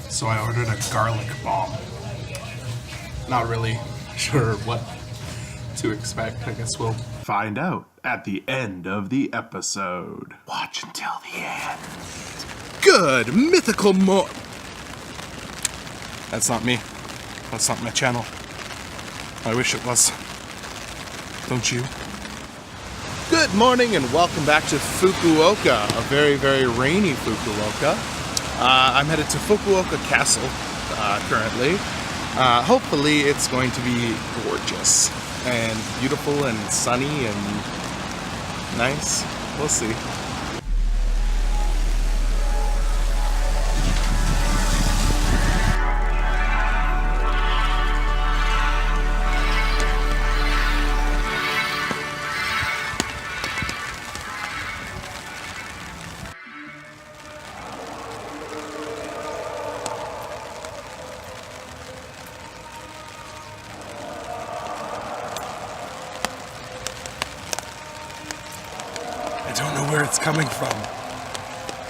So I ordered a garlic bomb. Not really sure what to expect. I guess we'll find out at the end of the episode. Watch until the end. Good mythical That's not me. That's not my channel. I wish it was. Don't you? Good morning and welcome back to Fukuoka, a very, very rainy Fukuoka. I'm headed to Fukuoka Castle currently. Hopefully it's going to be gorgeous and beautiful and sunny and nice. We'll see. I don't know where it's coming from.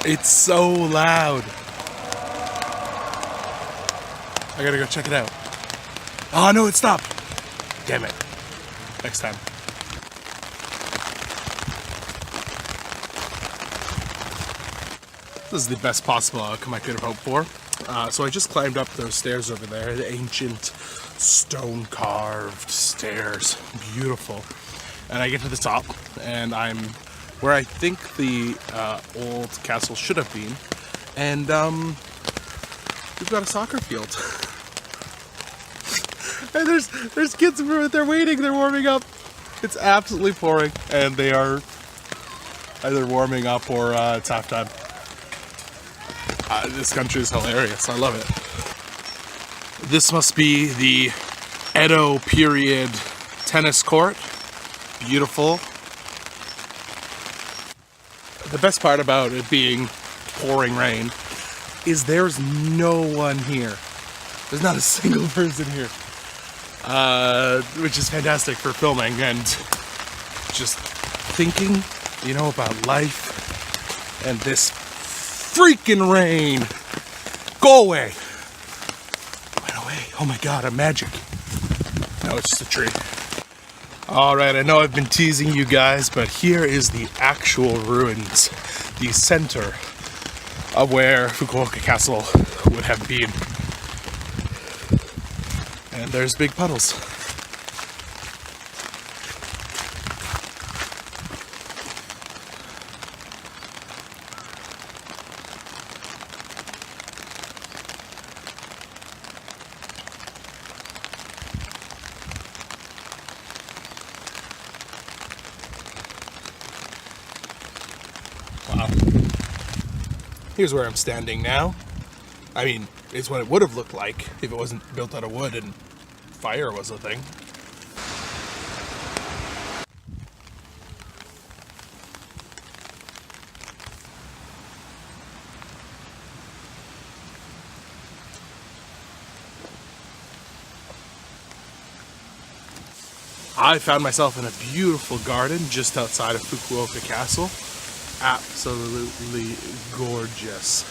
It's so loud. I gotta go check it out. Oh no, it stopped. Damn it. Next time. This is the best possible outcome I could have hoped for. So I just climbed up those stairs over there, the ancient stone carved stairs. Beautiful. And I get to the top and I'm where I think the old castle should have been, and we've got a soccer field. And there's kids they're waiting, they're warming up. It's absolutely pouring, and they are either warming up or it's halftime. This country is hilarious. I love it. This must be the Edo period tennis court. Beautiful. The best part about it being pouring rain is there's no one here. There's not a single person here, which is fantastic for filming and just thinking, about life and this freaking rain. Go away. Went away. Oh my God, I'm magic. No, it's just a tree. Alright, I know I've been teasing you guys, but here is the actual ruins, the center of where Fukuoka Castle would have been. And there's big puddles. Wow. Here's where I'm standing now. I mean, it's what it would have looked like if it wasn't built out of wood and fire was a thing. I found myself in a beautiful garden just outside of Fukuoka Castle. Absolutely gorgeous.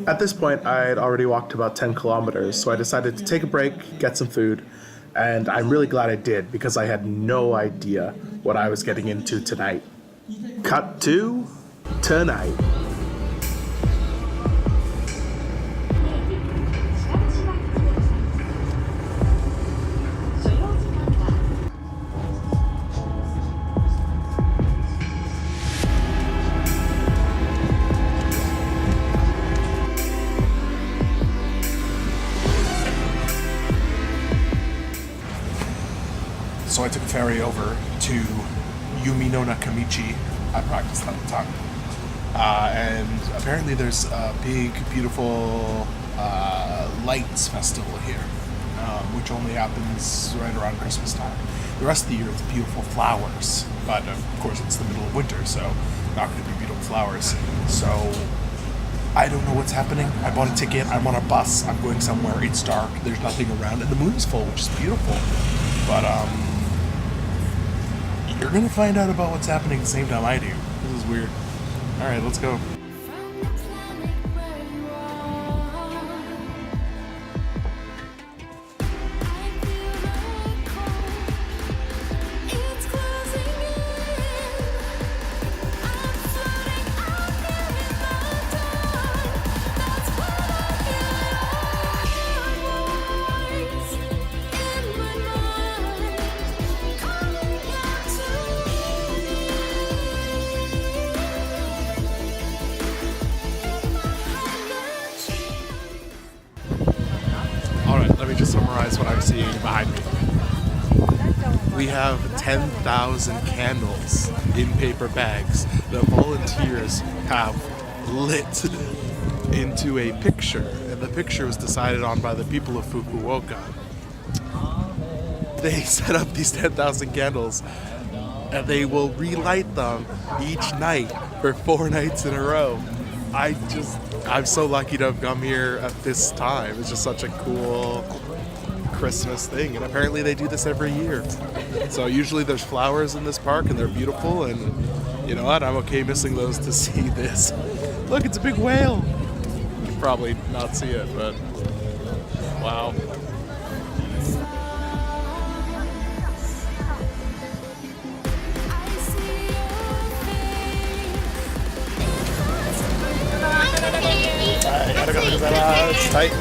At this point, I had already walked about 10 kilometers, so I decided to take a break, get some food, and I'm really glad I did because I had no idea what I was getting into tonight. Cut to tonight. So I took a ferry over to Uminonakamichi. I practiced that tongue. And apparently there's a big, beautiful lights festival here, which only happens right around Christmas time. The rest of the year it's beautiful flowers, but of course it's the middle of winter, so not going to be beautiful flowers. So I don't know what's happening. I bought a ticket, I'm on a bus, I'm going somewhere, it's dark, there's nothing around, and the moon's full, which is beautiful. But you're going to find out about what's happening at the same time I do. This is weird. Alright, let's go. Let me just summarize what I'm seeing behind me. We have 10,000 candles in paper bags that volunteers have lit into a picture, and the picture was decided on by the people of Fukuoka. They set up these 10,000 candles and they will relight them each night for 4 nights in a row. I'm so lucky to have come here at this time. It's just such a cool Christmas thing, and apparently they do this every year. So usually there's flowers in this park and they're beautiful, and you know what, I'm okay missing those to see this. Look, it's a big whale. You can probably not see it, but wow. It's tight.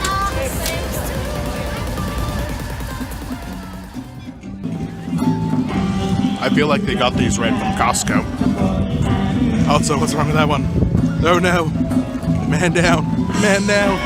I feel like they got these right from Costco. Also, what's wrong with that one? Oh no! Man down! Man down!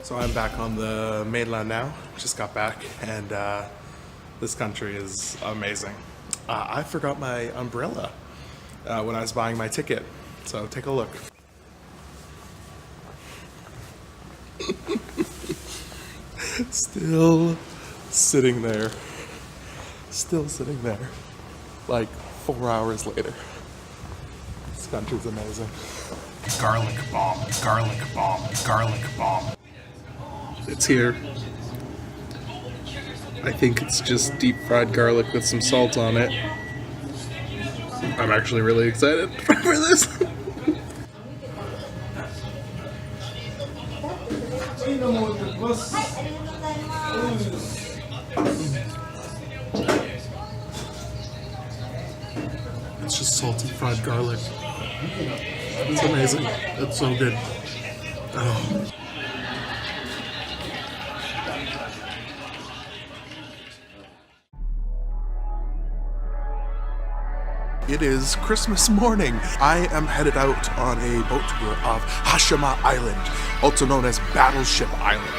So I'm back on the mainland now, just got back, and this country is amazing. I forgot my umbrella when I was buying my ticket, so take a look. Still sitting there, like 4 hours later. This country's amazing. Garlic bomb, garlic bomb, garlic bomb. It's here. I think it's just deep fried garlic with some salt on it. I'm actually really excited for this. It's just salty fried garlic. It's amazing. It's so good. Oh. It is Christmas morning. I am headed out on a boat tour of Hashima Island, also known as Battleship Island.